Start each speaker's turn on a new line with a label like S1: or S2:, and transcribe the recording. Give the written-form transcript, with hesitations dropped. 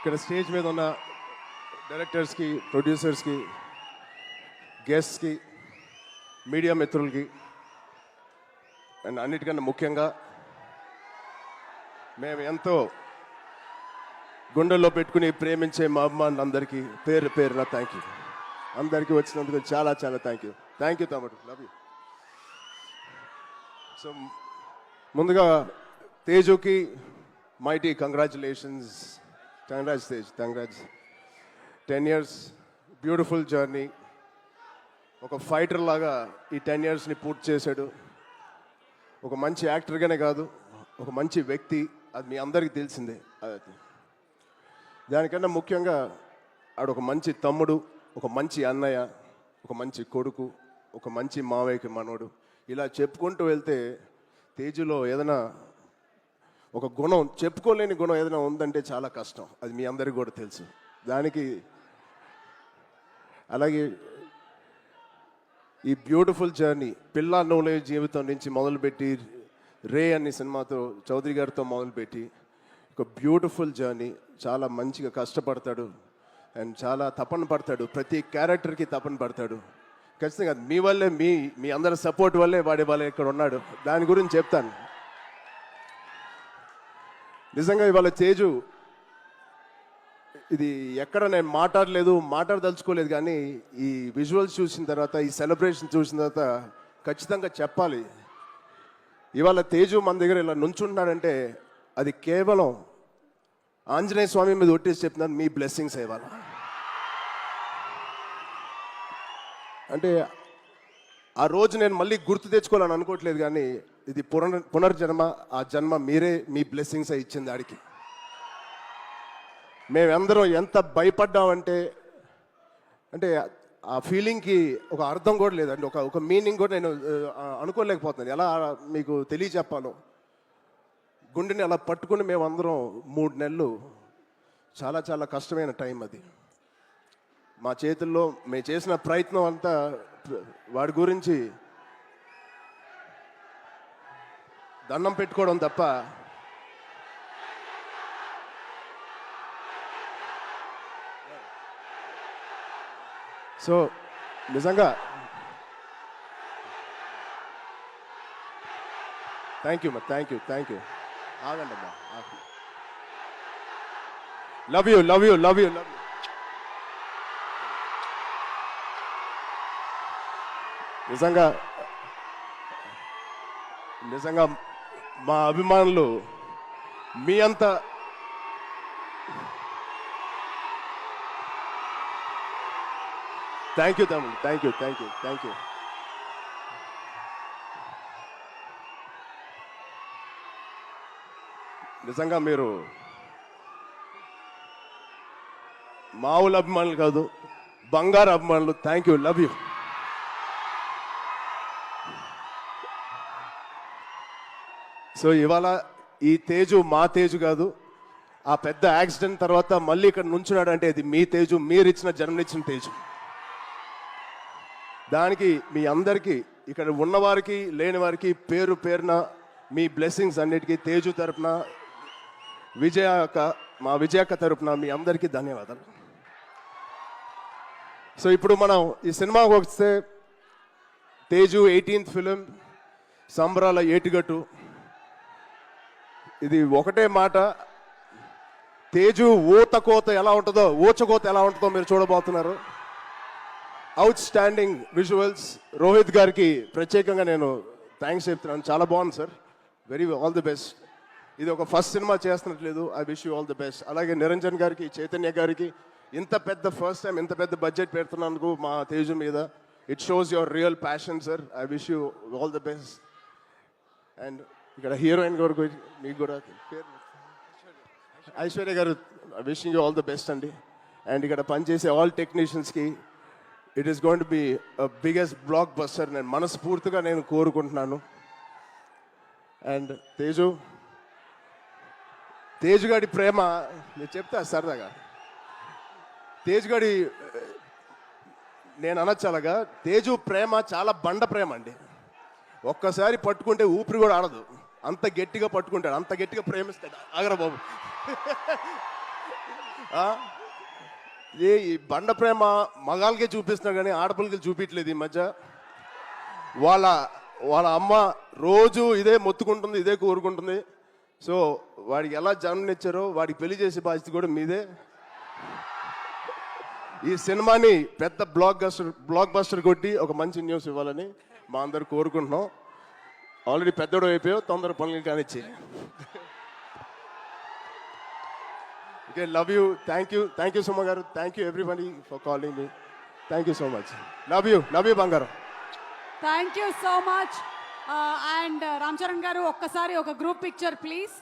S1: ఇక్కడ స్టేజ్ మీద ఉన్న డైరెక్టర్స్కి, ప్రొడ్యూసర్స్కి, గెస్ట్స్కి, మీడియా మిత్రులకి అండ్ అన్నిటికన్నా ముఖ్యంగా మేము ఎంతో గుండెల్లో పెట్టుకుని ప్రేమించే మా అభిమానులందరికీ పేరు పేరున థ్యాంక్ యూ. అందరికీ వచ్చినందుకు చాలా చాలా థ్యాంక్ యూ తమ్ముడు, లవ్ యూ. సో ముందుగా తేజుకి mighty congratulations. Congrats Tej, congrats. 10 years beautiful journey. ఒక ఫైటర్ లాగా ఈ 10 yearsని పూర్తి చేశాడు. ఒక మంచి యాక్టర్గానే కాదు, ఒక మంచి వ్యక్తి, అది మీ అందరికీ తెలిసిందే. దానికన్నా ముఖ్యంగా ఆడు ఒక మంచి తమ్ముడు, ఒక మంచి అన్నయ్య, ఒక మంచి కొడుకు, ఒక మంచి మావయ్యకి మనోడు. ఇలా చెప్పుకుంటూ వెళ్తే తేజులో ఏదైనా ఒక గుణం, చెప్పుకోలేని గుణం ఏదైనా ఉందంటే చాలా కష్టం. అది మీ అందరికీ కూడా తెలుసు. దానికి అలాగే ఈ బ్యూటిఫుల్ జర్నీ పిల్లా నోలే జీవితం నుంచి మొదలుపెట్టి రే అనే సినిమాతో చౌదరి గారితో మొదలుపెట్టి ఒక బ్యూటిఫుల్ జర్నీ. చాలా మంచిగా కష్టపడతాడు అండ్ చాలా తపన పడతాడు. ప్రతి క్యారెక్టర్కి తపన పడతాడు. ఖచ్చితంగా మీ వల్లే, మీ అందరి సపోర్ట్ వల్లే వాళ్ళ ఇక్కడ ఉన్నాడు. దాని గురించి చెప్తాను. నిజంగా ఇవాళ తేజు ఇది ఎక్కడ నేను మాట్లాడదలుచుకోలేదు, కానీ ఈ విజువల్స్ చూసిన తర్వాత, ఈ సెలబ్రేషన్ చూసిన తర్వాత ఖచ్చితంగా చెప్పాలి. ఇవాళ తేజు మన దగ్గర ఇలా నుంచుంటున్నాడంటే అది కేవలం ఆంజనేయ స్వామి మీద ఒట్టేసి చెప్తున్నాను, మీ బ్లెస్సింగ్స్ ఇవాళ. అంటే ఆ రోజు నేను మళ్ళీ గుర్తు తెచ్చుకోవాలని అనుకోవట్లేదు, కానీ ఇది పునర్జన్మ. ఆ జన్మ మీరే, మీ బ్లెస్సింగ్స్ ఇచ్చింది ఆడికి. మేమందరం ఎంత భయపడ్డామంటే, అంటే ఆ ఫీలింగ్కి ఒక అర్థం కూడా లేదండి, ఒక మీనింగ్ కూడా నేను అనుకోలేకపోతున్నాను. ఎలా మీకు తెలియచెప్పాలో. గుండెని అలా పట్టుకుని మేమందరం 3 నెలలు, చాలా చాలా కష్టమైన టైం అది. మా చేతుల్లో మేము చేసిన ప్రయత్నం అంతా వాడి గురించి దండం పెట్టుకోవడం తప్ప సో నిజంగా థ్యాంక్ యూ ఆగండి అమ్మా. Love you. నిజంగా మా అభిమానులు మీ అంతా థ్యాంక్ యూ తమ్ముడు, థ్యాంక్ యూ. నిజంగా మీరు మామూలు అభిమానులు కాదు, బంగారు అభిమానులు. Thank you, love you. So ఇవాళ ఈ తేజు మా తేజు కాదు. ఆ పెద్ద యాక్సిడెంట్ తర్వాత మళ్ళీ ఇక్కడ నుంచున్నాడు అంటే అది మీ తేజు, మీరిచ్చిన జన్మనిచ్చిన తేజు. దానికి మీ అందరికీ, ఇక్కడ ఉన్నవారికి లేని వారికి పేరు పేరున మీ బ్లెస్సింగ్స్ అన్నిటికీ తేజు తరపున, మా విజయక్క తరపున మీ అందరికీ ధన్యవాదాలు. సో ఇప్పుడు మనం ఈ సినిమాకి వస్తే, తేజు 18th ఫిలిం, సంబరాల ఏటిగట్టు. ఇది ఒకటే మాట, తేజు ఊచకోత ఎలా ఉంటుందో మీరు చూడబోతున్నారు. Out standing visuals. రోహిత్ గారికి ప్రత్యేకంగా నేను థ్యాంక్స్ చెప్తున్నాను. చాలా బాగుంది సార్, ఆల్ ది బెస్ట్. ఇది ఒక ఫస్ట్ సినిమా చేస్తున్నట్లేదు. I wish you all the best. అలాగే నిరంజన్ గారికి, చైతన్య గారికి ఫస్ట్ టైం ఇంత పెద్ద బడ్జెట్ పెడుతున్నందుకు మా తేజు మీద, it shows your real passion sir. I wish you all the best. And ఇక్కడ హీరోయిన్ గారు మీకు కూడా ఐశ్వర్య గారు, wishing you all the best అండి. అండ్ ఇక్కడ పనిచేసే ఆల్ టెక్నీషియన్స్కి, it is going to be biggest blockbuster నేను మనస్ఫూర్తిగా కోరుకుంటున్నాను. అండ్ తేజుగాడి ప్రేమ నేను చెప్తా సరదాగా. తేజుగాడి నేను అనొచ్చు తేజు ప్రేమ చాలా బండ ప్రేమ అండి. ఒక్కసారి పట్టుకుంటే ఊపిరి కూడా ఆడదు, అంత గట్టిగా పట్టుకుంటాడు, అంత గట్టిగా ప్రేమిస్తాడు. ఆగరా బాబు. ఈ బండ ప్రేమ మగాళ్ళకే చూపిస్తున్నా కానీ ఆడపిల్లకి చూపించలేదు ఈ మధ్య. వాళ్ళ అమ్మ రోజు ఇదే మొత్తుకుంటుంది, ఇదే కోరుకుంటుంది. సో వాడికి ఎలా జన్మనిచ్చారో వాడికి పెళ్లి చేసే బాధ్యత కూడా మీదే. ఈ సినిమాని పెద్ద బ్లాక్ బస్టర్ కొట్టి ఒక మంచి న్యూస్ ఇవ్వాలని మా అందరు కోరుకుంటున్నాం. ఆల్రెడీ పెద్దోడు అయిపోయావు, తొందర పనులు కానిచ్చి. Okay, love you, thank you Suma గారు, thank you everybody for calling me. Thank you so much. Love you బంగారం.
S2: Thank you so much. And Ram Charan గారు ఒక్కసారి ఒక గ్రూప్ పిక్చర్ ప్లీజ్.